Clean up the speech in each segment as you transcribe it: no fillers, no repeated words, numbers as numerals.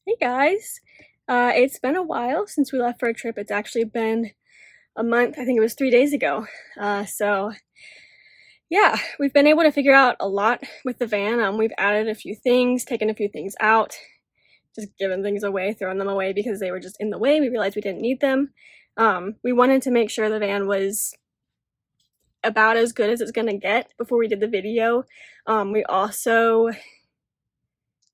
Hey guys, it's been a while since we left for a trip. It's actually been a month. I think it was 3 days ago. So yeah, we've been able to figure out a lot with the van. We've added a few things, taken a few things out, just given things away, thrown them away because they were just in the way. We realized we didn't need them. We wanted to make sure the van was about as good as it's gonna get before we did the video. We also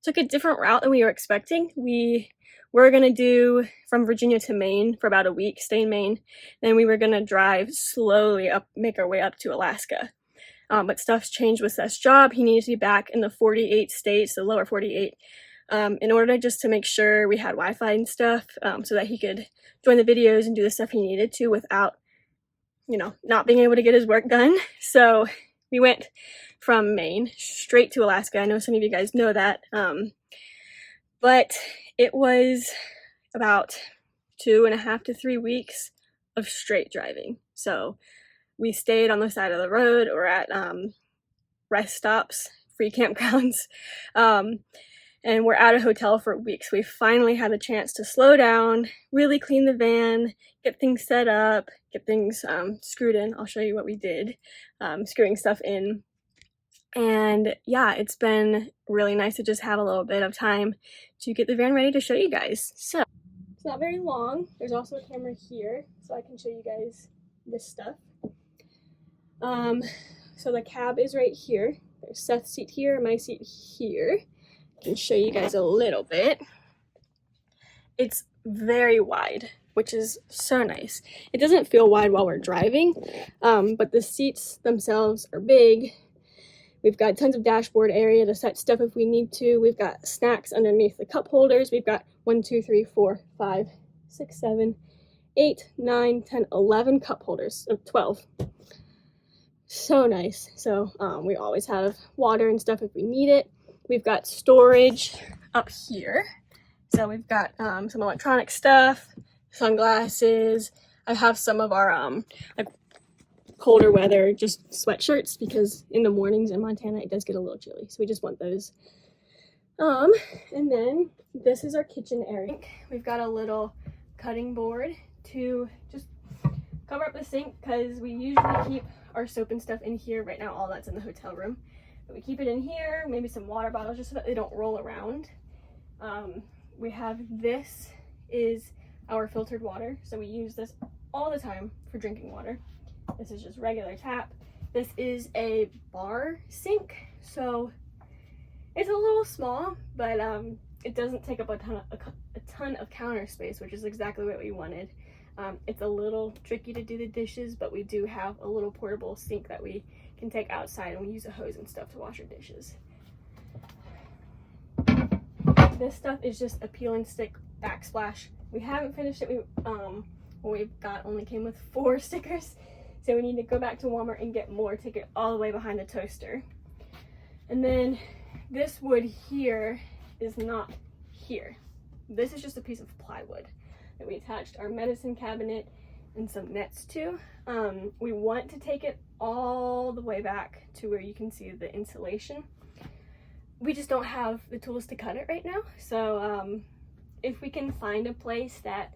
took a different route than we were expecting. We were gonna do from Virginia to Maine for about a week, stay in Maine. Then we were gonna drive slowly up, make our way up to Alaska. But stuff's changed with Seth's job. He needed to be back in the 48 states, the lower 48, in order just to make sure we had Wi-Fi and stuff, so that he could join the videos and do the stuff he needed to without, not being able to get his work done. So we went from Maine straight to Alaska. I know some of you guys know that, but it was about 2.5 to 3 weeks of straight driving. So we stayed on the side of the road or at rest stops, free campgrounds, and we're at a hotel for weeks. We finally had the chance to slow down, really clean the van, get things set up, get things screwed in. I'll show you what we did, screwing stuff in. And yeah, it's been really nice to just have a little bit of time to get the van ready to show you guys. So it's not very long. There's also a camera here, so I can show you guys this stuff. So the cab is right here. There's Seth's seat here, my seat here. I can show you guys a little bit. It's very wide, which is so nice. It doesn't feel wide while we're driving, but the seats themselves are big. We've got tons of dashboard area to set stuff if we need to. We've got snacks underneath the cup holders. We've got 1, 2, 3, 4, 5, 6, 7, 8, 9, 10, 11 cup holders, 12. So nice. So we always have water and stuff if we need it. We've got storage up here. So we've got some electronic stuff, sunglasses. I have some of our like colder weather, just sweatshirts, because in the mornings in Montana it does get a little chilly, so we just want those. And then this is our kitchen area. We've got a little cutting board to just cover up the sink, because we usually keep our soap and stuff in here. Right now all that's in the hotel room, but we keep it in here, maybe some water bottles just so that they don't roll around. We have, this is our filtered water, so we use this all the time for drinking water. This is just regular tap. This is a bar sink, so it's a little small, but it doesn't take up a ton of counter space, which is exactly what we wanted. It's a little tricky to do the dishes, but we do have a little portable sink that we can take outside, and we use a hose and stuff to wash our dishes. This stuff is just a peel and stick backsplash. We haven't finished it. What we've got only came with 4 stickers. So we need to go back to Walmart and get more, take it all the way behind the toaster. And then this wood here is not here. This is just a piece of plywood that we attached our medicine cabinet and some nets to. We want to take it all the way back to where you can see the insulation. We just don't have the tools to cut it right now. So if we can find a place that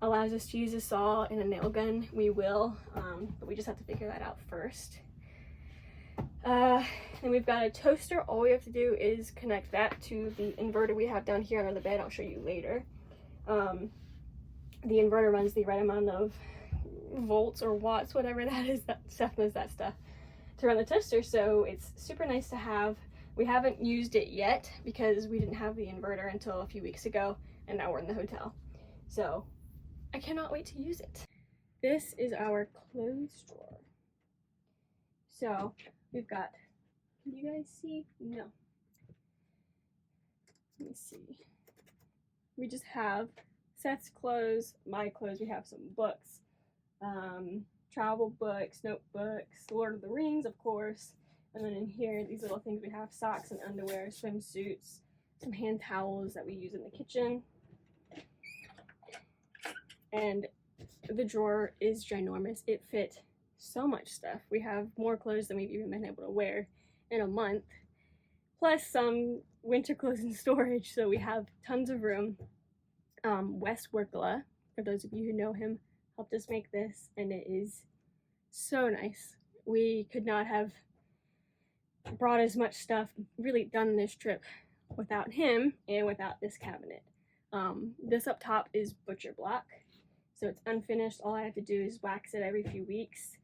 allows us to use a saw and a nail gun, we will, but we just have to figure that out first. And we've got a toaster. All we have to do is connect that to the inverter we have down here under the bed. I'll show you later. The inverter runs the right amount of volts or watts, whatever that is. That Seth knows that stuff, to run the toaster, so it's super nice to have. We haven't used it yet because we didn't have the inverter until a few weeks ago, and now we're in the hotel. So I cannot wait to use it. This is our clothes drawer. So we've got, can you guys see? No. Let me see. We just have Seth's clothes, my clothes. We have some books, travel books, notebooks, Lord of the Rings, of course. And then in here, these little things, we have socks and underwear, swimsuits, some hand towels that we use in the kitchen. And the drawer is ginormous. It fit so much stuff. We have more clothes than we've even been able to wear in a month, plus some winter clothes in storage, so we have tons of room. Wes Workla, for those of you who know him, helped us make this, and it is so nice. We could not have brought as much stuff, really done this trip without him and without this cabinet. This up top is butcher block, so it's unfinished. All I have to do is wax it every few weeks.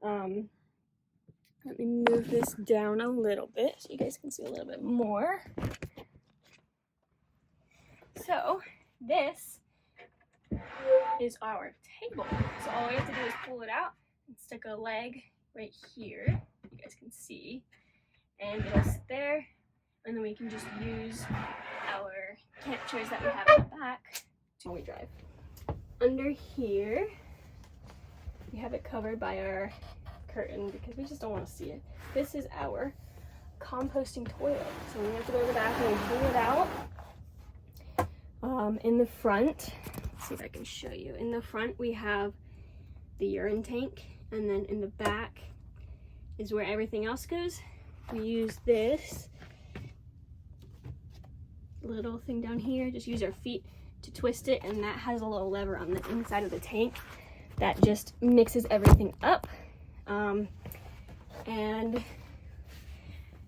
Let me move this down a little bit so you guys can see a little bit more. So this is our table. So all we have to do is pull it out and stick a leg right here. You guys can see. And it'll sit there. And then we can just use our camp chairs that we have in the back when we drive. Under here, we have it covered by our curtain because we just don't want to see it. This is our composting toilet. So we have to go to the bathroom and pull it out. In the front, let's see if I can show you. In the front, we have the urine tank, and then in the back is where everything else goes. We use this little thing down here, just use our feet to twist it, and that has a little lever on the inside of the tank that just mixes everything up, and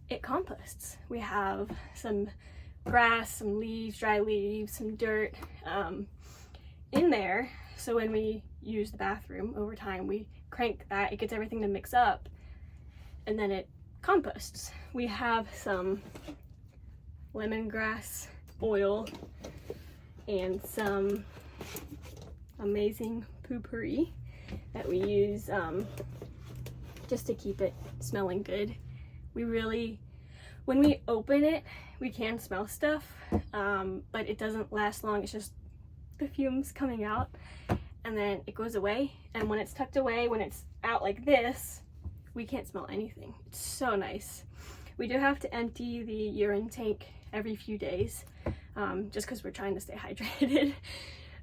it composts. We have some grass, some leaves, dry leaves, some dirt in there, so when we use the bathroom over time, we crank that, it gets everything to mix up, and then it composts. We have some lemongrass oil and some amazing poopery that we use just to keep it smelling good. We really, when we open it, we can smell stuff, but it doesn't last long. It's just the fumes coming out, and then it goes away. And when it's tucked away, when it's out like this, we can't smell anything. It's so nice. We do have to empty the urine tank every few days, just because we're trying to stay hydrated.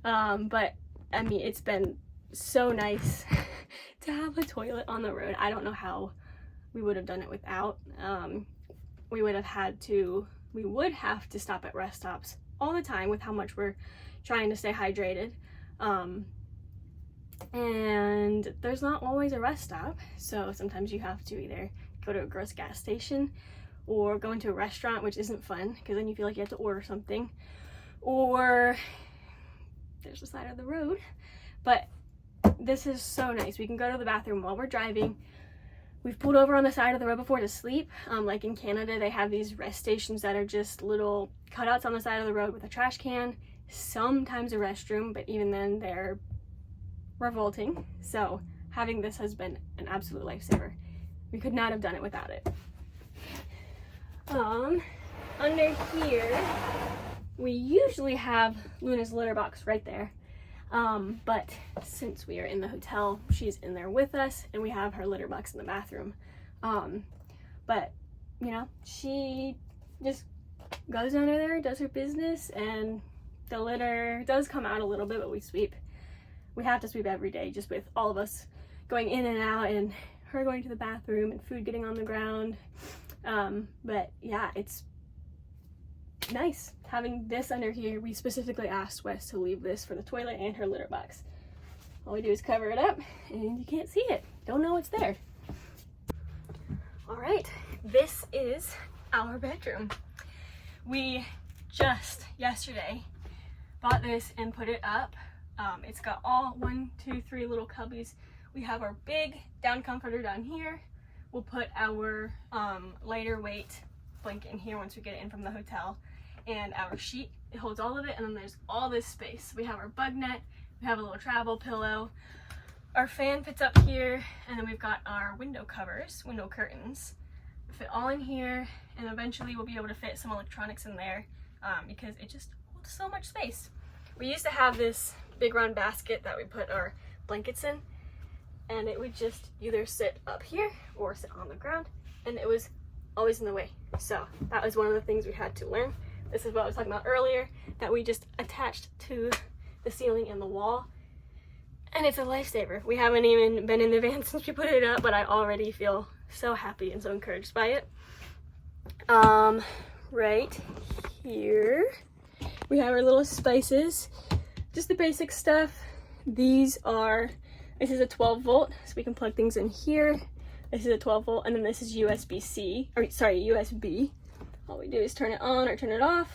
But I mean, it's been so nice to have a toilet on the road. I don't know how we would have done it without. We would have to stop at rest stops all the time with how much we're trying to stay hydrated. And there's not always a rest stop, so sometimes you have to either go to a gross gas station or go into a restaurant, which isn't fun because then you feel like you have to order something, or there's the side of the road. But this is so nice. We can go to the bathroom while we're driving. We've pulled over on the side of the road before to sleep. Like in Canada, they have these rest stations that are just little cutouts on the side of the road with a trash can, sometimes a restroom, but even then they're revolting. So having this has been an absolute lifesaver. We could not have done it without it. Under here, we usually have Luna's litter box right there. But since we are in the hotel, she's in there with us, and we have her litter box in the bathroom. But you know, she just goes under there, does her business, and the litter does come out a little bit, but we sweep. We have to sweep every day, just with all of us going in and out, and her going to the bathroom, and food getting on the ground. But yeah, it's nice having this under here. We specifically asked Wes to leave this for the toilet and her litter box. All we do is cover it up, and you can't see it. Don't know it's there. All right, this is our bedroom. We just yesterday bought this and put it up. It's got all 1, 2, 3 little cubbies. We have our big down comforter down here. We'll put our lighter weight blanket in here once we get it in from the hotel, and our sheet. It holds all of it, and then there's all this space. We have our bug net, we have a little travel pillow, our fan fits up here, and then we've got our window covers, window curtains, fit all in here, and eventually we'll be able to fit some electronics in there because it just holds so much space. We used to have this big round basket that we put our blankets in, and it would just either sit up here or sit on the ground, and it was always in the way. So that was one of the things we had to learn. This is what I was talking about earlier, that we just attached to the ceiling and the wall, and it's a lifesaver. We haven't even been in the van since we put it up, but I already feel so happy and so encouraged by it. right here. We have our little spices, just the basic stuff. This is a 12 volt, so we can plug things in here. This is a 12 volt, and then this is USB-C, or sorry, USB. All we do is turn it on or turn it off.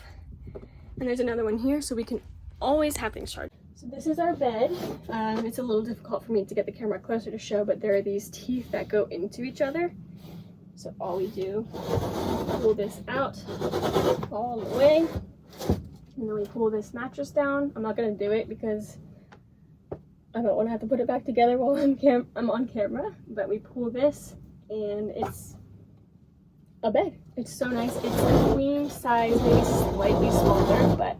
And there's another one here, so we can always have things charged. So this is our bed. It's a little difficult for me to get the camera closer to show, but there are these teeth that go into each other. So all we do, pull this out all the way, and then we pull this mattress down. I'm not gonna do it because I don't want to have to put it back together while I'm on camera, but we pull this and it's a bed. It's so nice. It's a queen size, maybe slightly smaller, but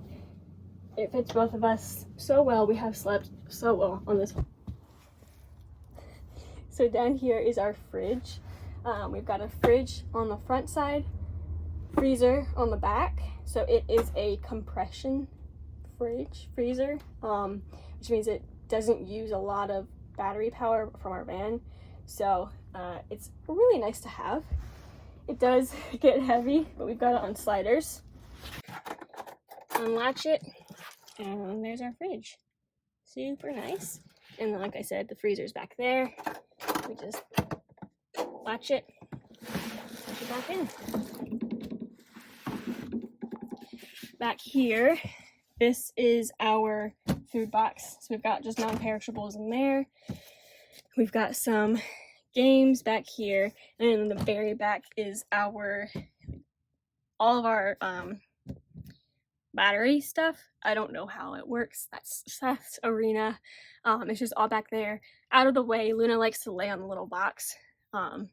it fits both of us so well. We have slept so well on this. So down here is our fridge. We've got a fridge on the front side, freezer on the back. So it is a compression freezer, which means it doesn't use a lot of battery power from our van. So it's really nice to have. It does get heavy, but we've got it on sliders. Unlatch it, and there's our fridge. Super nice. And then, like I said, the freezer's back there. We just latch it, push it back in. Back here, this is our food box. So we've got just non-perishables in there. We've got some games back here, and in the very back is all of our battery stuff. I don't know how it works. That's Seth's arena. It's just all back there, out of the way. Luna likes to lay on the little box. So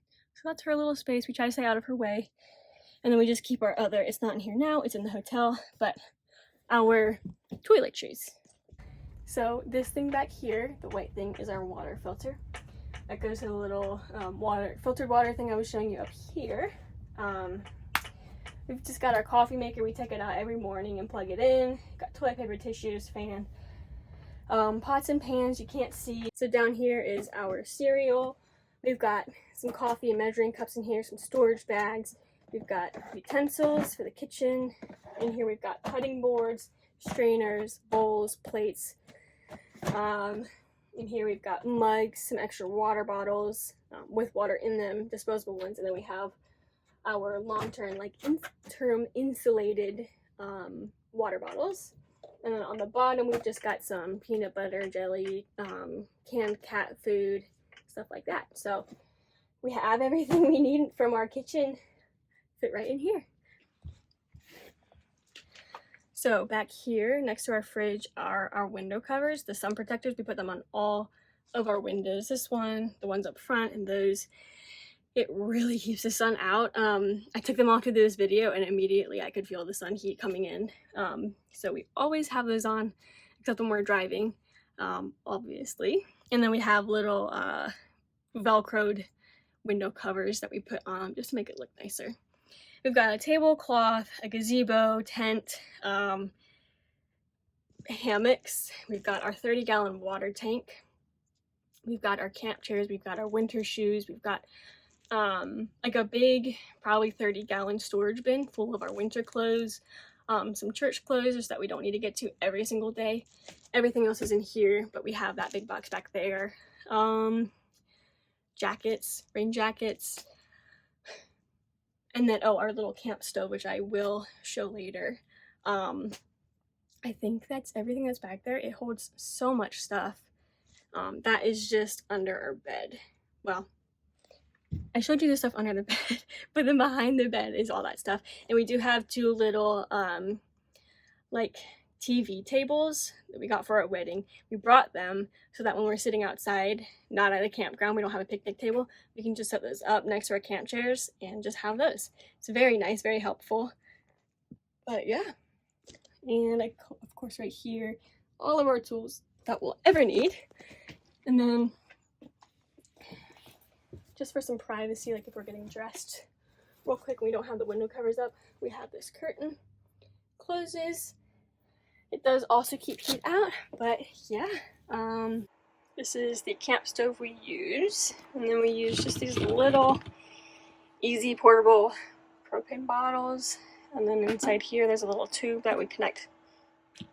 that's her little space. We try to stay out of her way. And then we just keep our other, it's not in here now, it's in the hotel, but our toiletries. So this thing back here, the white thing, is our water filter. That goes to the little filtered water thing I was showing you up here. We've just got our coffee maker. We take it out every morning and plug it in. Got toilet paper, tissues, fan, pots and pans you can't see. So down here is our cereal. We've got some coffee and measuring cups in here, some storage bags. We've got utensils for the kitchen. In here we've got cutting boards, strainers, bowls, plates. In here we've got mugs, some extra water bottles with water in them, disposable ones, and then we have our long-term, interim insulated water bottles. And then on the bottom we've just got some peanut butter, jelly, canned cat food, stuff like that. So we have everything we need from our kitchen fit right in here. So back here next to our fridge are our window covers, the sun protectors. We put them on all of our windows. This one, the ones up front, and those. It really keeps the sun out. I took them off to do this video and immediately I could feel the sun heat coming in. So we always have those on, except when we're driving, obviously. And then we have little velcroed window covers that we put on just to make it look nicer. We've got a tablecloth, a gazebo, tent, hammocks. We've got our 30-gallon water tank. We've got our camp chairs. We've got our winter shoes. We've got like a big, probably 30-gallon storage bin full of our winter clothes, some church clothes just that we don't need to get to every single day. Everything else is in here, but we have that big box back there. Jackets, rain jackets. And then, our little camp stove, which I will show later. I think that's everything that's back there. It holds so much stuff. That is just under our bed. Well, I showed you the stuff under the bed, but then behind the bed is all that stuff. And we do have two little, TV tables that we got for our wedding. We brought them so that when we're sitting outside, not at a campground, we don't have a picnic table, we can just set those up next to our camp chairs and just have those. It's very nice, very helpful. But yeah, and of course right here, all of our tools that we'll ever need. And then just for some privacy, like if we're getting dressed real quick and we don't have the window covers up, we have this curtain, closes. It does also keep heat out, but yeah. This is the camp stove we use, and then we use just these little easy portable propane bottles. And then inside here, there's a little tube that we connect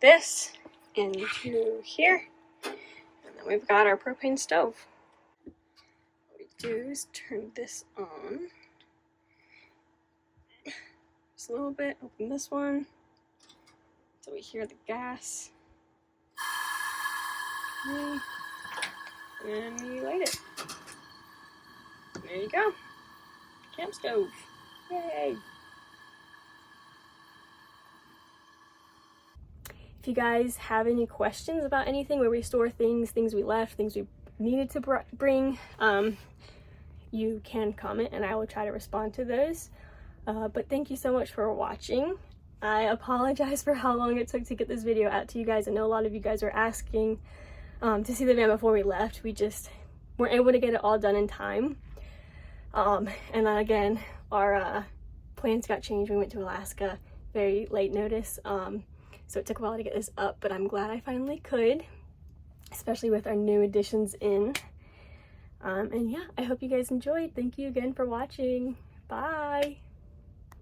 this into here. And then we've got our propane stove. What we do is turn this on. Just a little bit, open this one. So we hear the gas. Okay. And you light it. There you go. Camp stove. Yay! If you guys have any questions about anything, where we store things, things we left, things we needed to bring, you can comment and I will try to respond to those. But thank you so much for watching. I apologize for how long it took to get this video out to you guys. I know a lot of you guys were asking to see the van before we left. We just weren't able to get it all done in time. And then again, our plans got changed. We went to Alaska, very late notice. So it took a while to get this up, but I'm glad I finally could, especially with our new additions in. And yeah, I hope you guys enjoyed. Thank you again for watching. Bye!